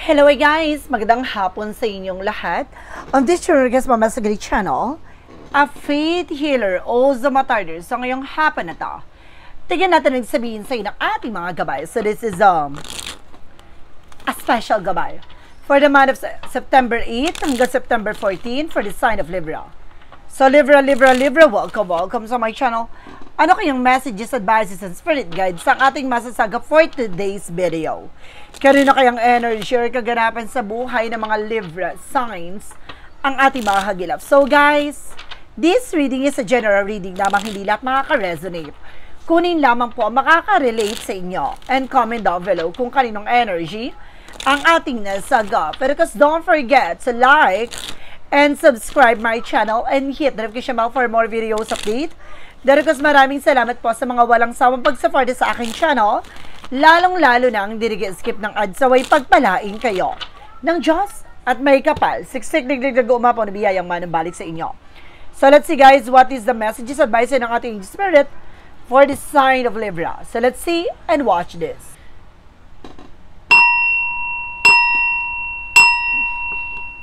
Hello guys! Magandang hapon sa inyong lahat. On this Churgas Mama Sagri channel, a faith healer o Zamatarder. So ngayong hapon na to, tignan natin ang sabihin sa inyo ng ating mga gabay. So this is a special gabay for the month of September 8 hanggang September 14 for the sign of Libra. So Libra, welcome sa my channel. Ano kayong messages, advices, and spirit guides sa ating masasaga for today's video? Kanino kayang energy or kaganapan sa buhay ng mga Libra signs ang ating mga hagilap? So guys, this reading is a general reading lamang, hindi lahat makaka-resonate. Kunin lamang po ang makaka-relate sa inyo and comment down below kung kaninong energy ang ating nasaga. Pero don't forget to like and subscribe my channel and hit the notification bell for more videos update. Dahil maraming salamat po sa mga walang sawang pag-support sa aking channel, lalong-lalo na ang skip ng ads, saway pagpalain kayo ng Diyos at may kapal. Siksik, digdig, umapaw na biyayang manambalik sa inyo. So let's see guys, what is the messages, advice ng ating spirit for the sign of Libra. So let's see and watch this.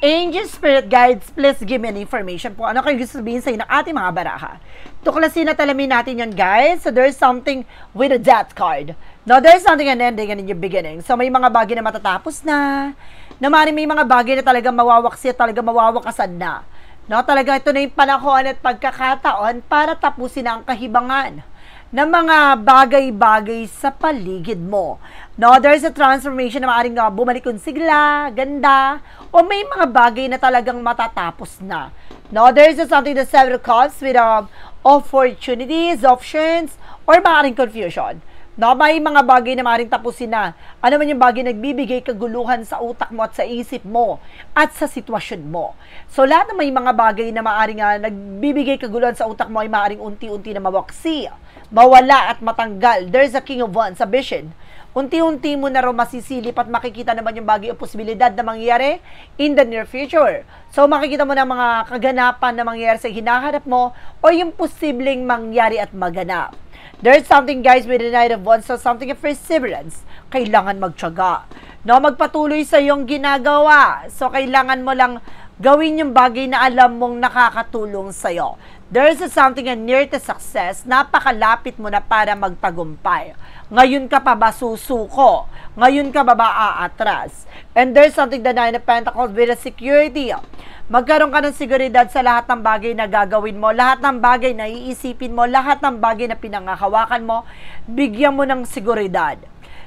Angel Spirit Guides, please give me an information po. Ano kayo gusto sabihin sa inyo ng ating mga baraha? Tuklasin at alamin natin yan, guys. So, there's something with a death card. No, there's something an ending and a new beginning. So, may mga bagay na matatapos na may mga bagay na talaga mawawaksi at talaga mawawakasan na. No, talaga ito na yung panahon at pagkakataon para tapusin na ang kahibangan ng mga bagay-bagay sa paligid mo. No, there's a transformation na maaaring bumalik yung sigla, ganda, o may mga bagay na talagang matatapos na. No, there's something that several comes with opportunities, options, or maaaring confusion. No, may mga bagay na maaaring tapusin na. Ano man yung bagay na nagbibigay kaguluhan sa utak mo at sa isip mo at sa sitwasyon mo. So, lahat na may mga bagay na maaaring nagbibigay kaguluhan sa utak mo ay maaaring unti-unti na mawaksi, mawala at matanggal. There's a King of Wands, a vision. Unti-unti mo na rin masisilip at makikita naman yung bagay o posibilidad na mangyari in the near future. So, makikita mo na mga kaganapan na mangyari sa hinaharap mo o yung posibleng mangyari at maganap. There's something, guys, with the Knight of Wands, so something of perseverance. Kailangan magtiyaga. No, magpatuloy sa iyong ginagawa. So, kailangan mo lang gawin yung bagay na alam mong nakakatulong sa'yo. There's something near to success. Napakalapit mo na para magtagumpay. Ngayon ka pa ba susuko? Ngayon ka ba aatras? And there's something the Nine of Pentacles with a security. Magkaroon ka ng seguridad sa lahat ng bagay na gagawin mo, lahat ng bagay na iisipin mo, lahat ng bagay na pinangahawakan mo, bigyan mo ng seguridad.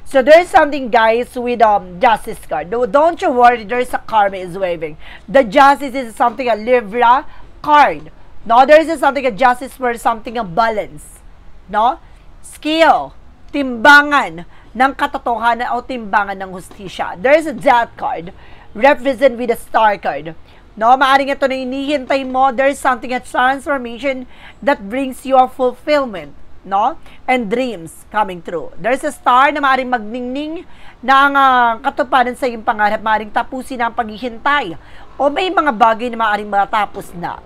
So there's something, guys, with Justice card. Don't you worry, there's a karma is waving. The Justice is something a Libra card. No, there's something a Justice for something a balance. No? Skill, timbangan ng katotohanan o timbangan ng hustisya. There's a Death card, represent with a Star card. No, maaaring ito na inihintay mo. There's something, a transformation that brings you a fulfillment, no? And dreams coming true. There's a star na maaaring magningning na ang katuparan sa iyong pangarap, maaaring tapusin ang paghihintay. O may mga bagay na maaaring matapos na.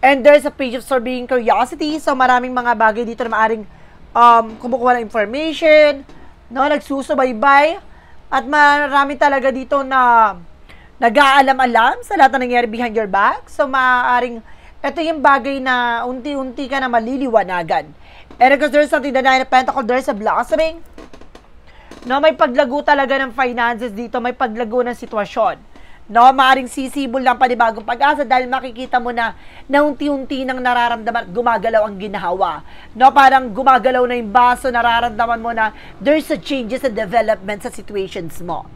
And there's a page of sorbing curiosity. So, maraming mga bagay dito na maaaring kumukuha ng information, no? Nagsusubaybay. At marami talaga dito na nag-aalam-alam sa lahat na nangyari behind your back. So, maaaring, ito yung bagay na unti-unti ka na maliliwanagan. And because there's something, the Nine of Pentacles, there's a blossoming. No, may paglago talaga ng finances dito, may paglago ng sitwasyon. No, maaaring sisibol lang panibagong pag-asa dahil makikita mo na unti-unti nang nararamdaman at gumagalaw ang ginhawa. No, parang gumagalaw na yung baso, nararamdaman mo na there's a changes and development sa situations mo.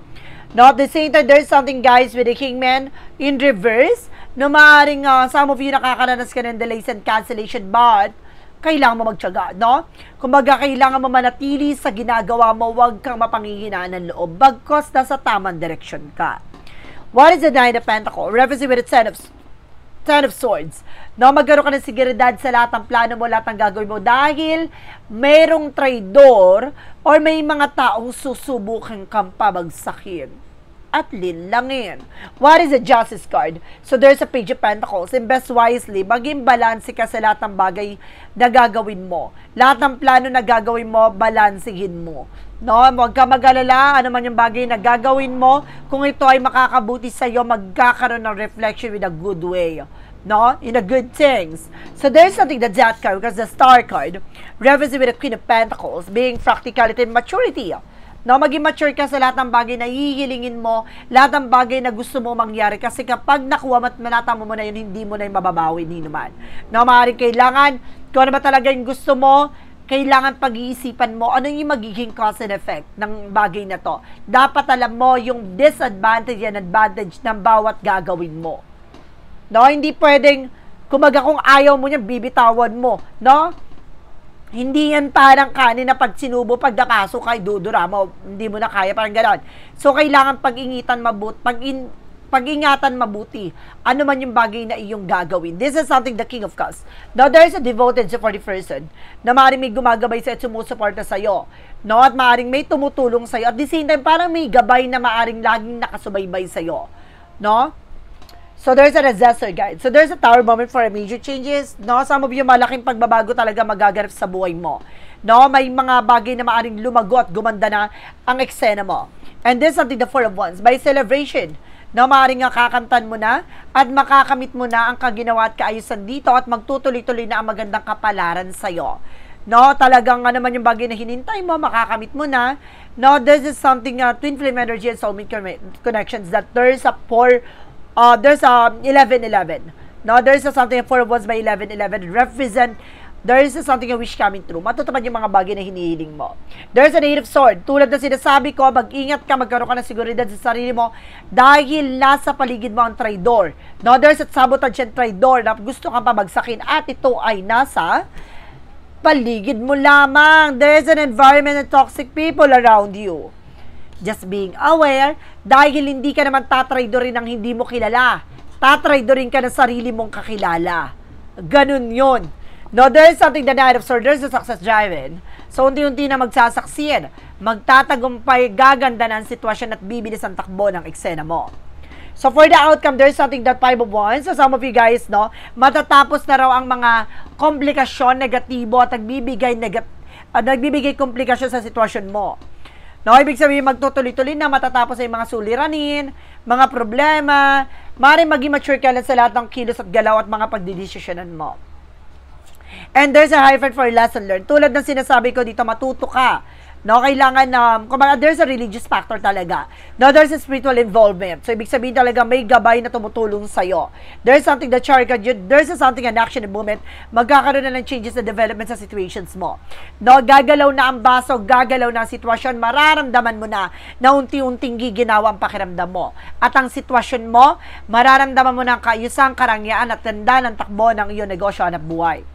No, at the same time, there's something, guys, with the Kingman in reverse. No, maaaring some of you nakakaranas ka ng delays and cancellation, but kailangan mo magtiyaga, no? Kumbaga, kailangan mo manatili sa ginagawa mo, huwag kang mapanghihinaan ng loob, bagkos nasa tamang direksyon ka. What is the Nine of Pentacles? Represent with the Ten of Swords. No, magkaroon ka ng seguridad sa lahat ng plano mo, lahat ng gagawin mo, dahil mayroong traidor or may mga taong susubukan kang pabagsakin. at linlangin. What is the Justice card? So there's a Page of Pentacles. Invest wisely. Maging balanse ka sa lahat ng bagay na gagawin mo. Lahat ng plano na gagawin mo, balansihin mo. No, huwag ka mag-alala, ano man yung bagay na gagawin mo, kung ito ay makakabuti sa iyo, magkakaroon ng reflection with a good way. No, in a good things. So there's something that's that card, because the Star card represents with the Queen of Pentacles, being practicality and maturity. No, maging mature ka sa lahat ng bagay na hihilingin mo, lahat ng bagay na gusto mo mangyari, kasi kapag nakuha at manatamo mo na yun, hindi mo na yung mababawi ni naman. No, maaaring kailangan, kung ano ba talaga yung gusto mo, kailangan pag-iisipan mo ano yung magiging cause and effect ng bagay na to. Dapat alam mo yung disadvantage and advantage ng bawat gagawin mo. No, hindi pwedeng, kumaga kung ayaw mo niya, bibitawan mo. No? Hindi yan parang kanin na pag sinubo, pag napasok kay dudura mo, hindi mo na kaya, parang gano'n. So, kailangan pag-ingatan mabuti ano man yung bagay na iyong gagawin. This is something the King of Cups. Now, there is a devoted supportive person na maaaring may gumagabay sa at sumusuporta sa'yo. No? At maaaring may tumutulong sa'yo. At the same time, parang may gabay na maaaring laging nakasubaybay sa'yo. No? So, there's a disaster guide. So, there's a tower moment for major changes. No? Some of you, malaking pagbabago talaga magaganap sa buhay mo. No? May mga bagay na maaaring lumago at gumanda na ang eksena mo. And this is something the Four of Wands. By celebration, no, maaaring kakantan mo na at makakamit mo na ang kaginawa at kaayusan dito at magtutuloy-tuloy na ang magandang kapalaran sa'yo. No, talagang ano man yung bagay na hinintay mo, makakamit mo na. No, this is something twin flame energy and soulmate connections that there's a 11-11. No, there's a something 4 of Wands by 11-11 represent there is something a wish coming true. Matutupad yung mga bagay na hinihiling mo. There's an Eight of Swords. Tulad na sinasabi ko, mag-ingat ka, magkaroon ka ng seguridad sa sarili mo dahil nasa paligid mo ang traidor. No, there's a sabotage and traidor na gusto kang pabagsakin at ito ay nasa paligid mo lamang. There's an environment and toxic people around you. Just being aware, dahil hindi ka naman tatraidorin ng hindi mo kilala. Tatraidorin ka ng sarili mong kakilala. Ganun yun. No, there's something the Knight of Swords, there's a success driven. So, unti-unti na magsasaksiyan. Magtatagumpay, gaganda ng sitwasyon at bibilis ang takbo ng eksena mo. So, for the outcome, there's something that 5 of Wands. So, some of you guys, no, matatapos na raw ang mga komplikasyon, negatibo, at nagbibigay komplikasyon sa sitwasyon mo. No, ibig sabihin, magtutuloy-tuloy na matatapos ay mga suliranin, mga problema, maaaring maging mature ka lang sa lahat ng kilos at galaw at mga pagdidesisyonan mo. And there's a hyphen for lesson learned. Tulad ng sinasabi ko dito, matuto ka. No, kailangan kumbaga there's a religious factor talaga. No, there's a spiritual involvement. So, ibig sabihin talaga may gabay na tumutulong sa'yo. There's something that there's something an action and movement. Magkakaroon na ng changes na development sa situations mo. No, gagalaw na ang baso, gagalaw na ang sitwasyon, mararamdaman mo na unti-unting giginawa ang pakiramdam mo. At ang sitwasyon mo, mararamdaman mo na ang kaayusan, karangyaan at tanda ng takbo ng iyong negosyo at buhay.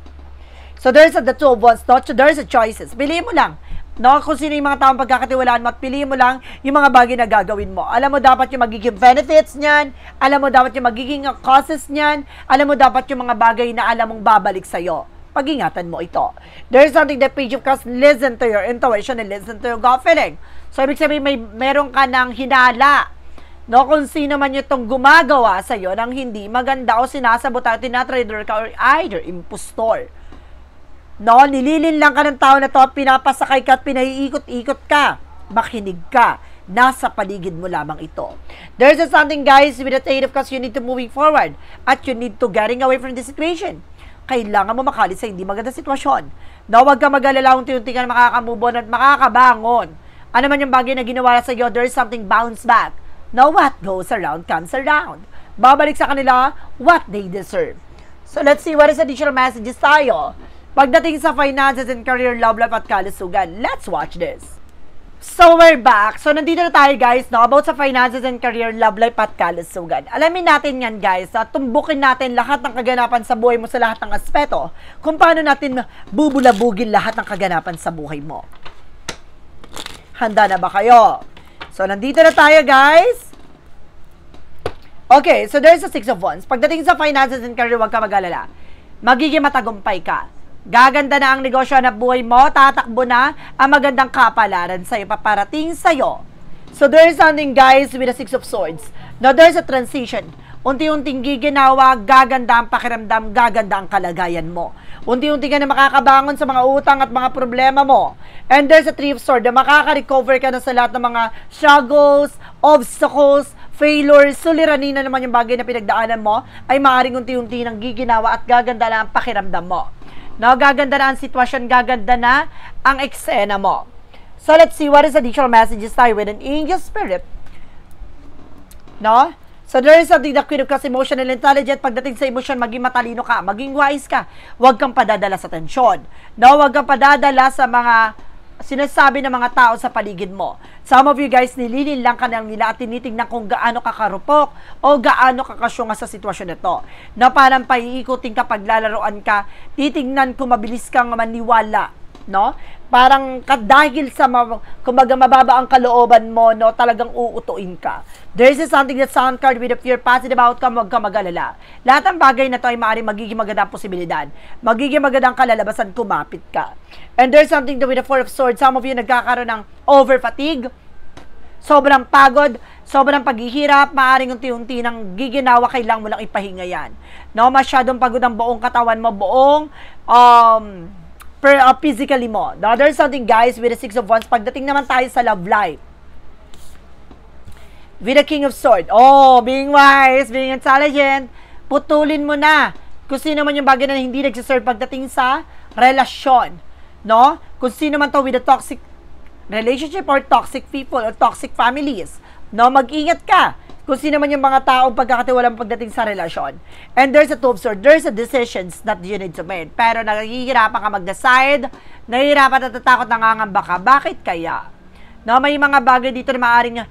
So, there's the 2 of Wands, no? So, there's a choices. Piliin mo lang. No, kung sino yung mga taong pagkakatiwalaan mo at piliin mo lang yung mga bagay na gagawin mo. Alam mo dapat yung magiging benefits niyan, alam mo dapat yung magiging causes niyan, alam mo dapat yung mga bagay na alam mong babalik sa'yo. Pag-ingatan mo ito. There's something that Page of Cups, listen to your intuition and listen to your gut feeling. So, ibig sabihin, meron ka ng hinala. No, kung sino man itong gumagawa sa'yo ng hindi maganda o sinasabota, tinatrader ka or either impostor. No, nililin lang ka ng tao na to at pinapasakay ka at pinaiikot-ikot ka. Makinig ka. Nasa paligid mo lamang ito. There's something, guys, with the 8 of Cups, you need to moving forward. At you need to getting away from the situation. Kailangan mo makalis sa hindi magandang sitwasyon. No, huwag ka mag-alala, unti-unti ka na makakamove on at makakabangon. Ano man yung bagay na ginawa sa iyo, there's something bounce back. No, what goes around comes around. Babalik sa kanila what they deserve. So, let's see what is additional messages tayo. Pagdating sa finances and career, love life at kalusugan, let's watch this. So, we're back. So, nandito na tayo, guys, no, about sa finances and career, love life at kalusugan. Alamin natin yan, guys. Tumbukin natin lahat ng kaganapan sa buhay mo sa lahat ng aspeto. Kung paano natin bubulabugin lahat ng kaganapan sa buhay mo. Handa na ba kayo? So, nandito na tayo, guys. Okay, so there's a 6 of Wands. Pagdating sa finances and career, huwag ka mag-alala. Magiging matagumpay ka. Gaganda na ang negosyo na buhay mo, tatakbo na ang magandang kapalaran sa'yo, paparating sa'yo. So, there is something, guys, with the Six of Swords. Now, there's a transition. Unti-unting giginawa, gaganda ang pakiramdam, gaganda ang kalagayan mo. Unti-unti ka na makakabangon sa mga utang at mga problema mo. And there's a Three of Swords na makaka-recover ka na sa lahat ng mga struggles, obstacles, failures, suliranin na naman yung bagay na pinagdaanan mo, ay maaaring unti-unti nang giginawa at gaganda na ang pakiramdam mo. No, gaganda na ang sitwasyon, gaganda na ang eksena mo. So, let's see what is additional messages tayo with an angel spirit. No? So, there is something that Queen of Cups, emotional intelligent. Pagdating sa emosyon, maging matalino ka, maging wise ka. Huwag kang padadala sa tensyon. No? Huwag kang padadala sa mga sinasabi ng mga tao sa paligid mo. Some of you guys, nililin lang ka lang nila at tinitignan kung gaano ka karupok o gaano ka kasyunga sa sitwasyon nito. Na parang paiikutin ka, paglalaroan ka, titignan kung mabilis kang maniwala. No? Parang dahil sa kumbaga mababa ang kalooban mo, no, talagang uutuin ka. There is something that sound card with a fear, positive outcome, huwag ka mag-alala. Lahat ng bagay na to ay maaaring magiging magandang posibilidad. Magiging magandang kalalabasan, kumapit ka. And there's something with the Four of Swords. Some of you nagkakaroon ng over-fatigue, sobrang pagod, sobrang paghihirap, maaaring unti-unti nang giginawa, kailangan mo lang ipahinga yan. No, masyadong pagod ang buong katawan mo, buong physically mo. Now, there's something, guys, with the Six of Wands. Pagdating naman tayo sa love life, with the King of Swords. Oh, being wise, being intelligent, putulin mo na kung sino man yung bagay na hindi nagsiserve pagdating sa relasyon. No? Kung sino man to with a toxic relationship or toxic people or toxic families. No? Mag-ingat ka kung sino man yung mga taong pagkakatiwalang pagdating sa relasyon. And there's a Two of Swords. There's a decisions that you need to make. Pero nahihirapan ka mag-decide, nahihirapan at natatakot, nangangamba ka. Bakit kaya? No, may mga bagay dito na maaaring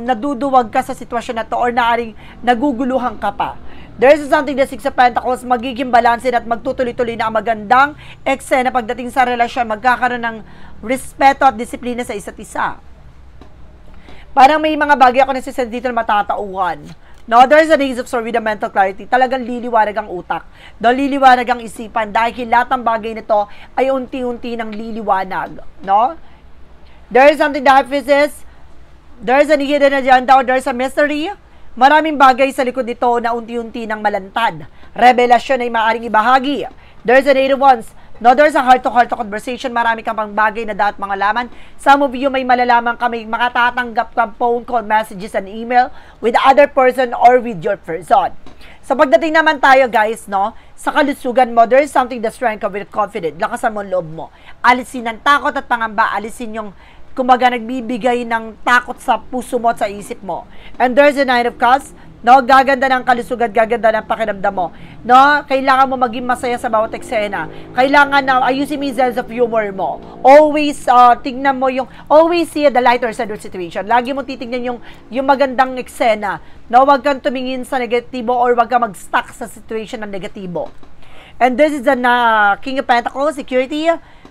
naduduwag ka sa sitwasyon na to or maaaring naguguluhan ka pa. There's something, the Six of Pentacles, magiging balansin at magtutuloy-tuloy na ang magandang eksena pagdating sa relasyon, magkakaroon ng respeto at disiplina sa isa't isa. Parang may mga bagay ako nasisend dito na matatauhan. No, there's an Ace of Swords with a mental clarity. Talagang liliwanag ang utak. No, liliwanag ang isipan dahil lahat ng bagay nito ay unti-unti ng liliwanag. No? There is something that happens. There is a hidden agenda or there is a mystery. Maraming bagay sa likod nito na unti-unti ng malantad. Revelasyon ay maaaring ibahagi. There is an Eight of Wands. No, there's a heart-to-heart conversation. Marami kang pang bagay na dapat mga laman. Some of you may malalaman kami, makatatanggap ka phone call, messages, and email with the other person or with your person. So, pagdating naman tayo, guys, no, sa kalusugan mo, there is something that strength of with confident. Lakasan mo ang loob mo. Alisin ang takot at pangamba. Alisin yung, kumbaga, nagbibigay ng takot sa puso mo at sa isip mo. And there's a Nine of Cups. No, gaganda ng kalusugan, gaganda ng pakiramdam mo. No, kailangan mo maging masaya sa bawat eksena. Kailangan na ayusin mo yung sense of humor mo. Always tingnan mo yung, always see the lighter side of situation. Lagi mo titingnan yung magandang eksena. No, wag kang tumingin sa negatibo or wag kang mag-stuck sa situation ng negatibo. And this is the King of Pentacles, security.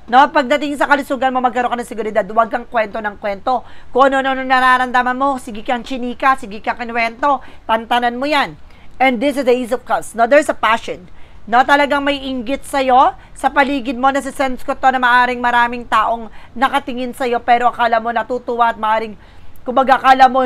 No, pagdating sa kalusugan mo, magkaroon ka ng seguridad. Huwag kang kwento ng kwento. Kung ano-ano nararamdaman mo, sige kang chinika, sige kang kinwento, tantanan mo yan. And this is the Ace of Cups. No, there's a passion. No, talagang may inggit sa'yo, sa paligid mo, nasisense ko to na maaaring maraming taong nakatingin sa'yo, pero akala mo natutuwa at maaaring, kumbaga, akala mo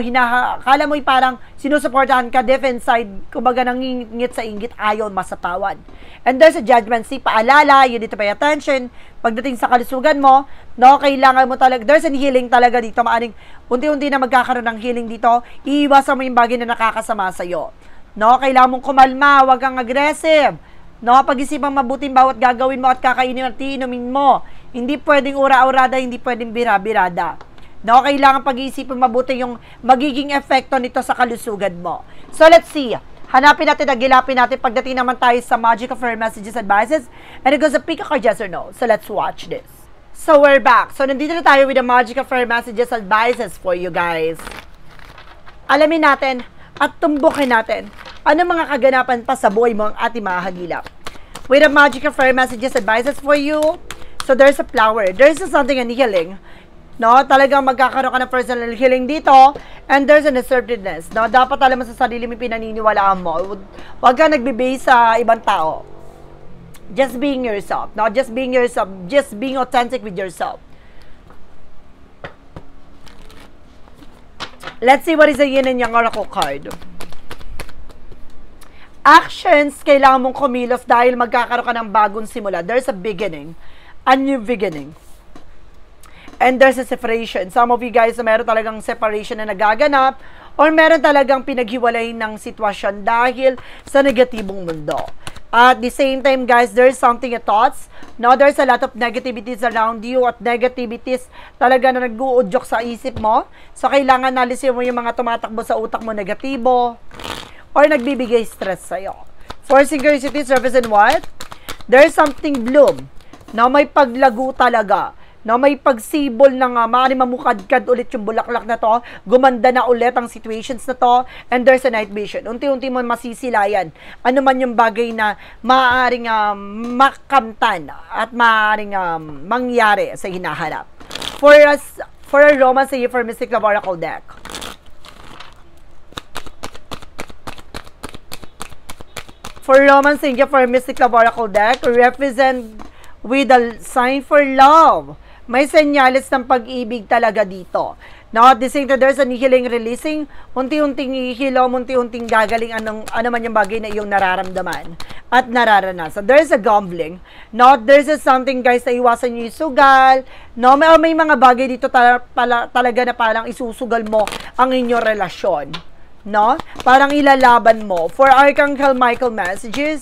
parang sinusuportahan ka, deep inside, kumbaga, nangingit sa inggit, ayaw masatawad. And there's a judgment. See, paalala, you need to pay attention. Pagdating sa kalusugan mo, no, kailangan mo talaga, there's a healing talaga dito, maaring unti-unti na magkakaroon ng healing dito, iiwasan mo yung bagay na nakakasama sa'yo. No, kailangan mong kumalma, huwag kang aggressive. No, pag-isipang mabuting bawat gagawin mo at kakainin at iinumin mo. Hindi pwedeng ura-urada, hindi pwedeng bira-birada. No, kailangan pag-iisipin mabuti yung magiging epekto nito sa kalusugan mo. So, let's see. Hanapin natin, nagilapin natin pagdating naman tayo sa Magic of Fairy Messages Advices. And it goes a pick a card, yes or no. So, let's watch this. So, we're back. So, nandito na tayo with the Magic of Fairy Messages Advices for you guys. Alamin natin at tumbukin natin ano mga kaganapan pa sa buhay mo ang ating mahagilap. With the Magic of Fairy Messages Advices for you. So, there's a flower. There's something in healing. No, talagang magkakaroon ka ng personal healing dito, and there's an assertiveness. No, dapat alam mo sa sarili mo pinaniniwalaan mo. Huwag ka nagbe-base sa ibang tao. Just being yourself. No, just being yourself. Just being authentic with yourself. Let's see what is the yin and yang oracle card. Actions, kailangan mong kumilos dahil magkakaroon ka ng bagong simula. There's a beginning. A new beginning. And there's a separation. Some of you guys, meron talagang separation na nagaganap or meron talagang pinaghiwalay ng sitwasyon dahil sa negatibong mundo. At the same time, guys, there's something at thoughts. No, there's a lot of negativities around you at negativities talaga na nag-uudyok sa isip mo. So, kailangan nalisin mo yung mga tumatakbo sa utak mo negatibo or nagbibigay stress sa'yo. For synchronicities, represent what? There's something bloom. No, may paglago talaga. No, may pagsibol na nga, maaaring mamukadkad ulit yung bulaklak na to, gumanda na ulit ang situations na to, and there's a night vision. Unti-unti mo masisilayan. Ano man yung bagay na maaaring makamtan at maaaring mangyari sa hinaharap. For a romance, say for Mystic Love Oracle deck. For romance, say for Mystic Love Oracle deck, represent with a sign for love. May senyales ng pag-ibig talaga dito. Now, at the same time, there's a healing, releasing. Unti-unting ihilom, unti-unting gagaling ano man yung bagay na iyong nararamdaman at nararanasan. There's a gambling. Now, there's a something, guys, na iwasan nyo yung sugal. No, may mga bagay dito talaga na parang isusugal mo ang inyong relasyon. No? Parang ilalaban mo. For Archangel Michael messages,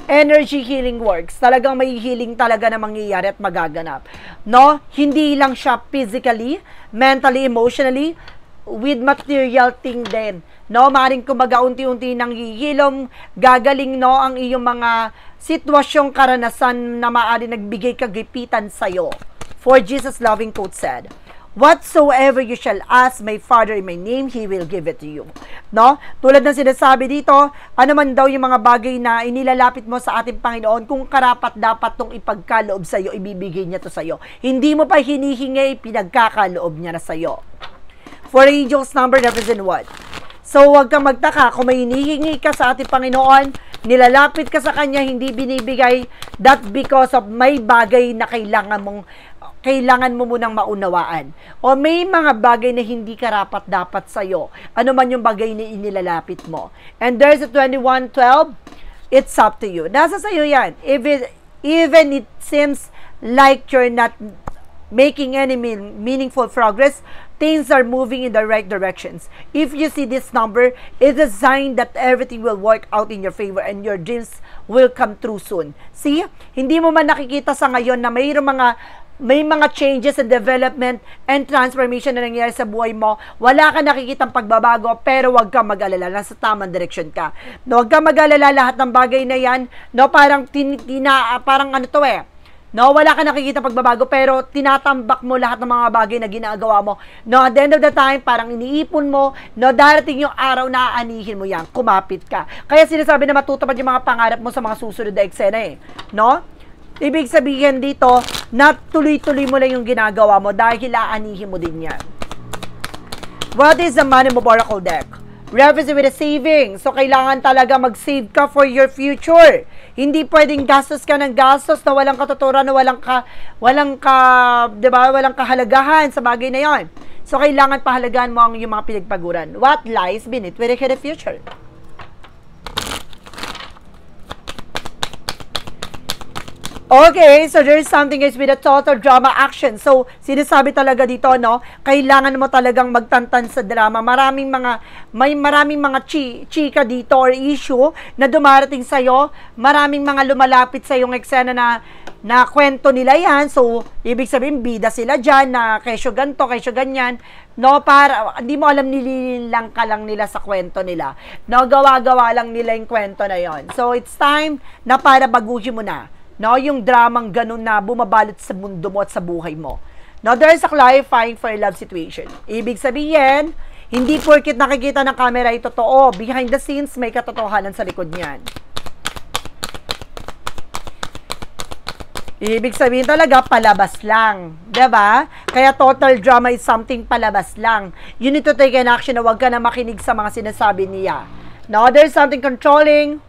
energy healing works. Talagang may healing talaga na mangyayari at magaganap. No? Hindi lang siya physically, mentally, emotionally, with material thing din. No? Maaaring kumbaga unti-unti nang hihilom, gagaling no ang iyong mga sitwasyong karanasan na maaaring nagbigay kagipitan sa'yo. For Jesus loving quote said, whatsoever you shall ask my Father in my name, He will give it to you. No? Tulad ng sinasabi dito, ano man daw yung mga bagay na inilalapit mo sa ating Panginoon, kung karapat dapat tong ipagkaloob sa iyo, ibibigay niya to sa iyo. Hindi mo pa hinihingi, pinagkakaloob niya na sa iyo. For angels number represent what? So, huwag kang magtaka kung may hinihingi ka sa ating Panginoon, nilalapit ka sa Kanya, hindi binibigay, that because of may bagay na kailangan mo munang maunawaan. O may mga bagay na hindi karapat dapat sa'yo. Ano man yung bagay na inilalapit mo. And there's a 21:12, it's up to you. Nasa sa'yo yan. Even it seems like you're not making any meaningful progress, things are moving in the right directions. If you see this number, it's a sign that everything will work out in your favor and your dreams will come true soon. See? Hindi mo man nakikita sa ngayon na may mga changes and development and transformation na nangyayari sa buhay mo. Wala ka nakikitang pagbabago, pero huwag kang mag-alala. Nasa tamang direction ka. No, huwag kang mag-alala lahat ng bagay na yan. No, parang parang ano to eh. No, wala ka nakikita pagbabago, pero tinatambak mo lahat ng mga bagay na ginagawa mo. No, at the end of the time, parang iniipon mo. No, darating yung araw na aanihin mo yan. Kumapit ka. Kaya sinasabi na matutupad yung mga pangarap mo sa mga susunod na eksena eh. No? Ibig sabihin dito, na tuloy-tuloy mo lang yung ginagawa mo dahil aanihin mo din yan. What is the Money Move Oracle deck? Represent with a saving. So, kailangan talaga mag-save ka for your future. Hindi pwedeng gastos ka ng gastos na walang katuturan, na walang kahalagahan sa bagay na yon. So, kailangan pahalagahan mo ang yung mga pinagpaguran. What lies beneath with the future? Okay, so there's something is with a total drama action. So, sinasabi talaga dito, no, kailangan mo talagang magtantan sa drama. May maraming mga chika dito or issue na dumarating sa'yo. Maraming mga lumalapit sa yung eksena na kwento nila yan. So, ibig sabihin, bida sila dyan na kesyo ganto, kesyo ganyan. No, para, hindi mo alam, nililang ka lang nila sa kwento nila. No, gawa-gawa lang nila yung kwento na yon. So, it's time na para baguhin mo na. No, yung dramang ganun na bumabalot sa mundo mo at sa buhay mo. Now, there is a clarifying for a love situation. Ibig sabihin, hindi porkit nakikita ng camera ay totoo. Behind the scenes, may katotohanan sa likod niyan. Ibig sabihin talaga, palabas lang. Diba? Kaya total drama is something palabas lang. You need to take an action na huwag ka na makinig sa mga sinasabi niya. Now, there is something controlling.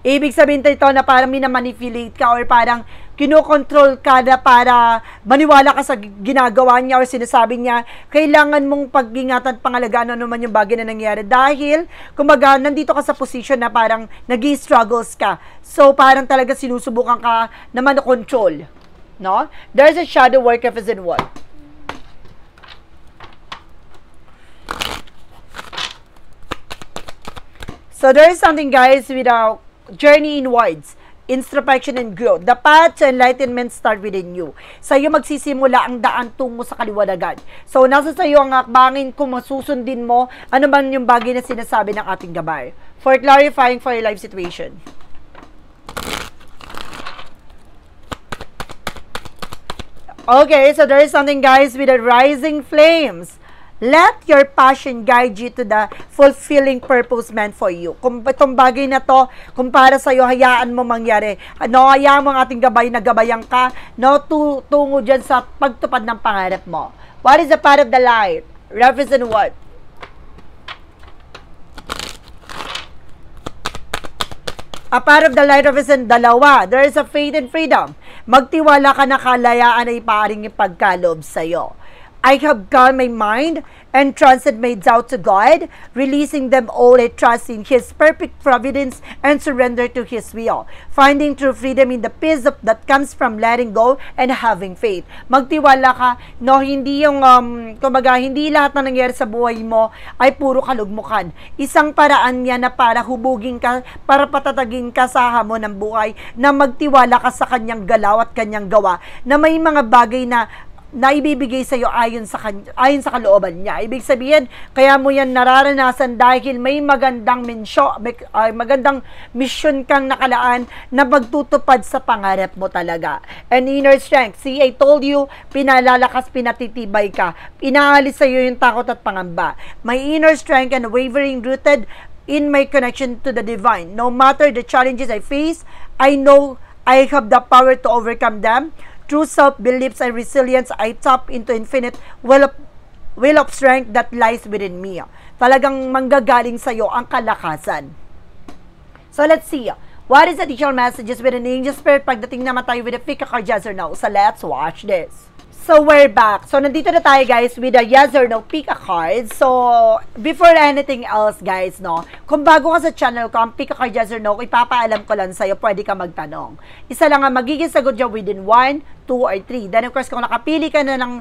Ibig sabihin ito na parang minamanipulate ka or parang kinokontrol ka na para maniwala ka sa ginagawa niya or sinasabi niya, kailangan mong pag-ingatan, pangalagaan ano naman yung bagay na nangyari. Dahil, kumbaga, nandito ka sa position na parang nag-struggles ka. So, parang talaga sinusubukan ka na manokontrol. No? There's a shadow work represent what? So, there is something, guys, with a journey inwards, introspection and growth. The path to enlightenment start within you. Sa iyo magsisimula ang daan tungo sa kaliwanagan. So, nasa sa iyo ang akbangin kung masusundin mo ano man yung bagay na sinasabi ng ating gabay. For clarifying for your life situation. Okay, so there is something, guys, with the rising flames. Let your passion guide you to the fulfilling purpose meant for you. Kung itong bagay na to, kung para sa'yo, hayaan mo mangyari. Hayaan mo ang ating gabay na gabayan ka, tungo dyan sa pagtupad ng pangarap mo. What is the path of the light? Represent what? A path of the light represent dalawa. There is a faith and freedom. Magtiwala ka na kalayaan ay paaring ipagkalob sa'yo. I have calmed my mind and trusted my doubt to God, releasing them all I trust in His perfect providence and surrender to His will, finding true freedom in the peace that comes from letting go and having faith. Magtiwala ka, no, hindi yung, kumbaga, hindi lahat na nangyari sa buhay mo ay puro kalugmukan. Isang paraan niya na para hubugin ka, para patatagin ka sa hamon ng buhay, na magtiwala ka sa kanyang galaw at kanyang gawa, na may mga bagay na ibibigay sa iyo ayon sa kalooban niya. Ibig sabihin, kaya mo yan nararanasan dahil may magandang magandang mission kang nakalaan na magtutupad sa pangarap mo talaga. And inner strength. See, I told you, pinalalakas, pinatitibay ka. Inaalis sa iyo yung takot at pangamba. My inner strength and wavering rooted in my connection to the divine. No matter the challenges I face, I know I have the power to overcome them. True self-beliefs and resilience, I tap into infinite well of strength that lies within me. Talagang manggagaling sa'yo ang kalakasan. So, let's see. What is the additional messages with an angel spirit pagdating naman tayo with a pick a card, yes or no? So, let's watch this. So, we're back. So, nandito na tayo, guys, with a yes or no pick a card. So, before anything else, guys, no, kung bago ka sa channel ko, ang pick a card, yes or no, ipapaalam ko lang sa'yo, pwede ka magtanong. Isa lang ang magiging sagot dyan within 1, 2, or 3. Then, of course, kung nakapili ka na ng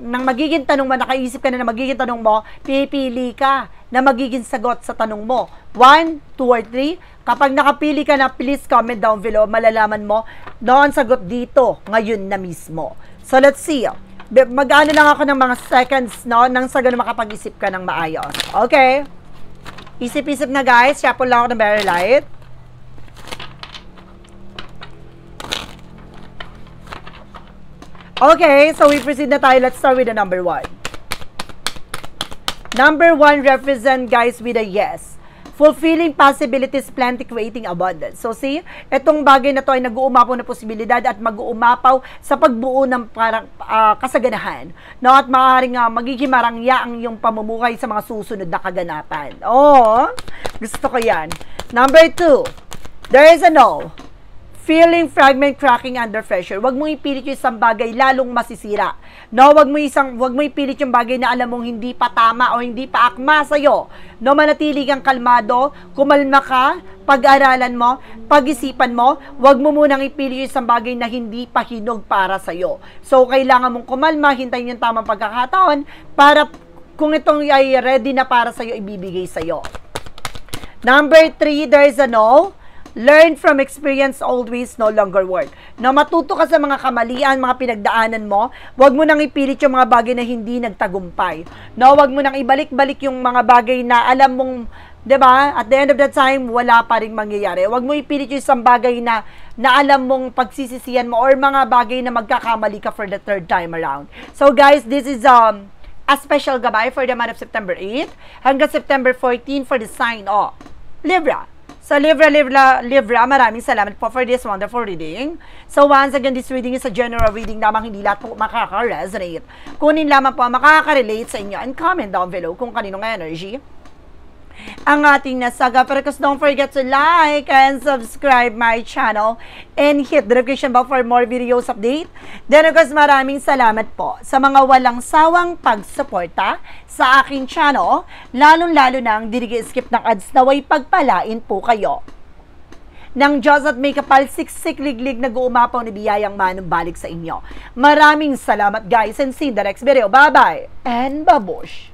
magiging tanong mo, nakaisip ka na ng magiging tanong mo, pipili ka na magiging sagot sa tanong mo. 1, 2, or 3. Kapag nakapili ka na, please comment down below. Malalaman mo na ang sagot dito ngayon na mismo. So, let's see. Mag-ano lang ako ng mga seconds, no? Nang sa ganun makapag-isip ka ng maayos. Okay? Isip-isip na, guys. Shuffle lang ako ng very light. Okay, so we proceed na tayo. Let's start with the number 1. Number 1 represent, guys, with a yes. Fulfilling possibilities, plenty, creating abundance. So, see, itong bagay na to ay nag-uumapaw na posibilidad at mag-uumapaw sa pagbuo ng parang kasaganahan. No? At maaaring magiging marangya ang iyong pamumuhay sa mga susunod na kaganapan. Oh, gusto ko yan. Number 2, there is a no. Feeling fragment cracking under pressure. Huwag mong ipilit yung isang bagay, lalong masisira. No, wag mo ipilit yung bagay na alam mong hindi pa tama o hindi pa akma sa'yo. No, manatili kang kalmado, kumalma ka, pag-aralan mo, pag-isipan mo, wag mo munang ipilit yung isang bagay na hindi pa hinog para sa'yo. So, kailangan mong kumalma, hintayin yung tamang pagkakataon para kung itong ay ready na para sa'yo, ibibigay sa'yo. Number 3, there is a no. Learn from experience, always no longer work. Na matuto ka sa mga kamalian, mga pinagdaanan mo, wag mo nang ipilit yung mga bagay na hindi nagtagumpay. No, wag mo nang ibalik-balik yung mga bagay na alam mong, 'di ba? At the end of the time, wala pa ring mangyayari. Wag mo ipilit yung isang bagay na alam mong pagsisisihan mo or mga bagay na magkakamali ka for the third time around. So guys, this is a special gabay for the month of September 8 hanggang September 14 for the sign of Libra. So, Libra, maraming salamat po for this wonderful reading. So, once again, this reading is a general reading lamang, hindi lahat po makaka-resonate. Kunin lamang po makaka-relate sa inyo and comment down below kung kaninong energy ang ating nasaga. Pero don't forget to like and subscribe my channel and hit the notification bell for more videos update. Then of course, maraming salamat po sa mga walang sawang pagsuporta sa aking channel, lalong-lalo na ang skip ng ads naway pagpalain po kayo ng Diyos at may kapal siksik-liglig nag-uumapaw na biyayang manumbalik sa inyo. Maraming salamat guys and see you in the next video. Bye-bye and babush!